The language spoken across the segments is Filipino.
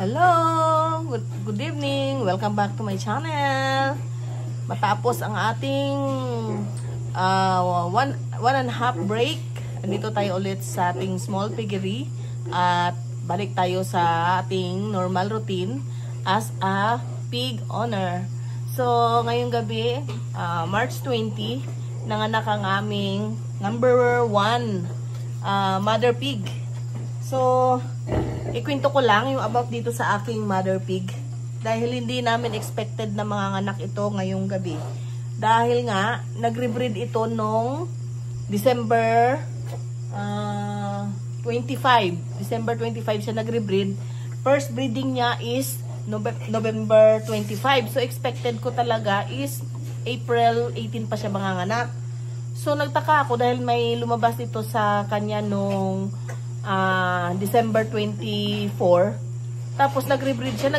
Hello! Good evening! Welcome back to my channel. Matapos ang ating one and a half break, andito tayo ulit sa ating small piggery at balik tayo sa ating normal routine as a pig owner. So, ngayong gabi, March 20, nanganak ang aming number 1 mother pig. So, ikwento ko lang yung about dito sa aking mother pig. Dahil hindi namin expected na manganganak ito ngayong gabi. Dahil nga, nagre-breed ito nung December 25. December 25 siya nagre-breed. First breeding niya is November 25. So, expected ko talaga is April 18 pa siya manganganak. So, nagtaka ako dahil may lumabas ito sa kanya nung December 24. Tapos nagre-breed siya,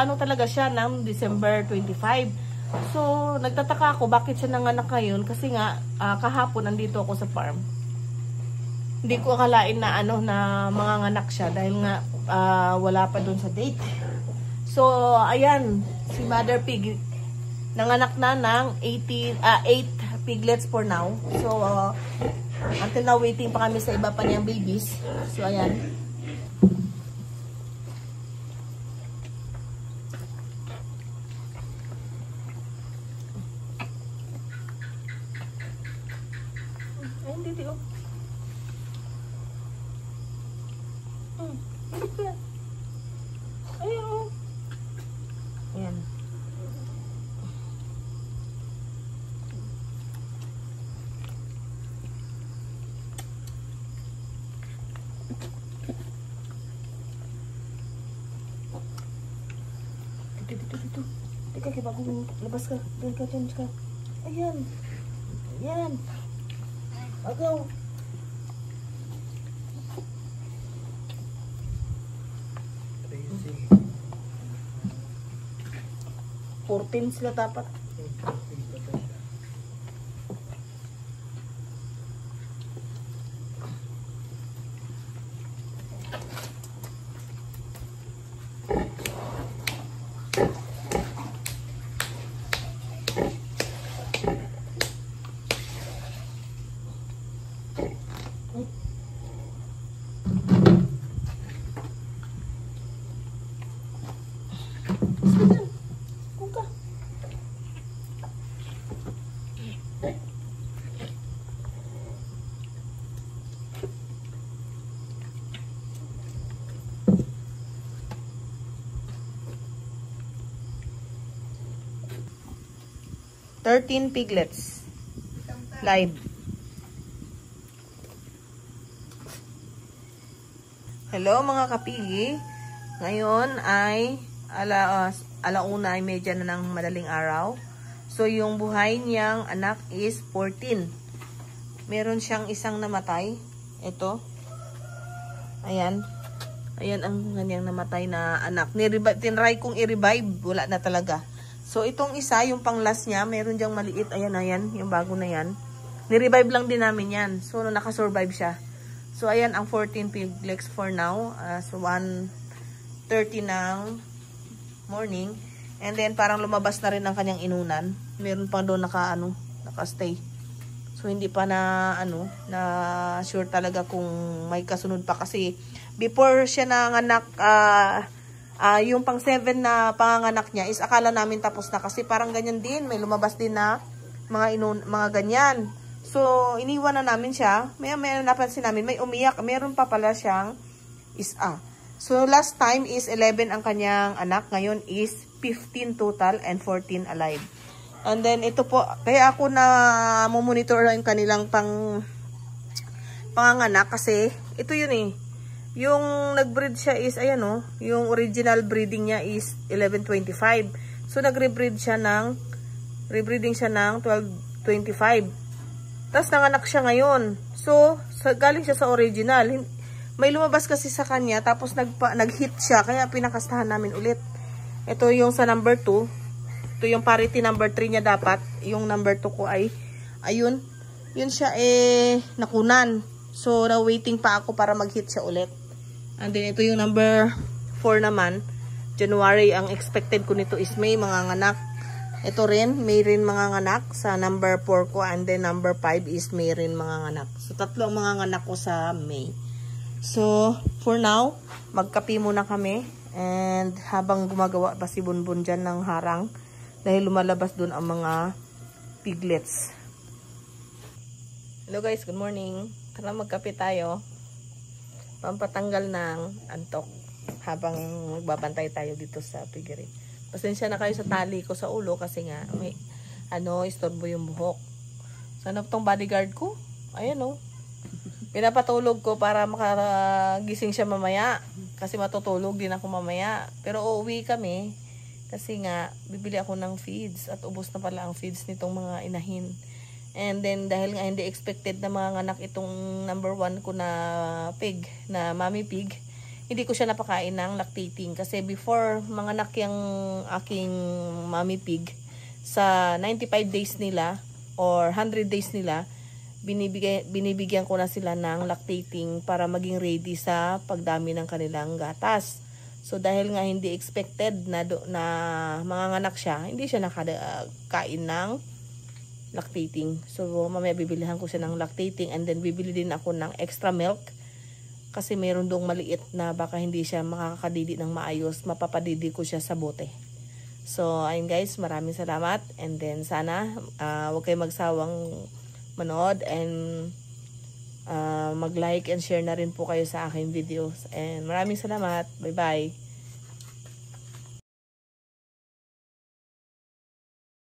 ano talaga siya ng December 25. So, nagtataka ako bakit siya nanganak ngayon kasi nga kahapon nandito ako sa farm. Hindi ko akalain na na manganganak siya dahil nga wala pa doon sa date. So, ayan, si Mother Pig nanganak na ng 8 piglets for now. So, until now, waiting pa kami sa iba pa niyang babies. So, ayan. Ay, hindi, oh. Ayan, oh. Ayan. Dito. Teka, kaya bago labas ka. Dito ka, change ka. Ayan. Ayan. Agaw. Crazy. 14 sila dapat. Thirteen piglets live. Hello mga kapigi. Ngayon ay alauna ay medya na ng madaling araw. So yung buhay niyang anak is 14. Meron siyang isang namatay. Ito. Ayan. Ayan ang kanyang namatay na anak. Tinry kong i-revive. Wala na talaga. So, itong isa, yung pang last niya, meron diyang maliit. Ayan, yung bago na yan. Ni-revive lang din namin yan. So, nakasurvive siya. So, ayan ang 14 piglets for now. So, 1:30 ng morning. And then, parang lumabas na rin ang kanyang inunan. Meron pang doon naka-stay. So, hindi pa na sure talaga kung may kasunod pa. Kasi, before siya nanganak, yung pang 7 na panganganak niya is akala namin tapos na kasi parang ganyan din. May lumabas din na mga ganyan. So, iniwan na namin siya. May napansin namin, may umiyak. Meron pa pala siyang isa. So, last time is 11 ang kanyang anak. Ngayon is 15 total and 14 alive. And then, ito po, kaya ako na monitor yung kanilang panganganak kasi ito yun eh. Yung nag-breed siya is, ayan o, yung original breeding niya is 1125. So, nag-rebreeding siya ng 1225. Tapos, nanganak siya ngayon. So, galing siya sa original. May lumabas kasi sa kanya, tapos nag-hit siya, kaya pinakastahan namin ulit. Ito yung sa number 2. Ito yung parity number 3 niya dapat. Yung number 2 ko ay, ayun, yun siya nakunan. So, na-waiting pa ako para mag-hit siya ulit. And then, ito yung number 4 naman. January, ang expected ko nito is May mga anak. Ito rin, May rin mga anak sa number 4 ko, and then number 5 is May rin mga anak. So, tatlo ang mga anak ko sa May. So, for now, magkape muna kami. And habang gumagawa pa si Bunbun dyan ng harang, dahil lumalabas dun ang mga piglets. Hello guys, good morning. Tara magkape tayo. Pampatanggal ng antok habang magbabantay tayo dito sa piggery. Pasensya na kayo sa tali ko sa ulo kasi nga may istorbo yung buhok. Sana tong bodyguard ko? Ayan oh. Pinapatulog ko para makagising siya mamaya. Kasi matutulog din ako mamaya. Pero uuwi kami. Kasi nga, bibili ako ng feeds. At ubos na pala ang feeds nitong mga inahin. And then, dahil nga hindi expected na mga anak itong number 1 ko na pig, na mommy pig, hindi ko siya napakain ng lactating. Kasi before mga anak yung aking mommy pig, sa 95 days nila, or 100 days nila, binibigyan ko na sila ng lactating para maging ready sa pagdami ng kanilang gatas. So dahil nga hindi expected na manganganak siya, hindi siya nakakain ng lactating. So mamaya bibilihan ko siya ng lactating, and then bibili din ako ng extra milk kasi meron dong maliit na baka hindi siya makakadidi ng maayos, mapapadidi ko siya sa bote. So ayun guys, maraming salamat, and then sana huwag kayo magsawang manood, and mag-like and share na rin po kayo sa aking videos. And maraming salamat. Bye-bye.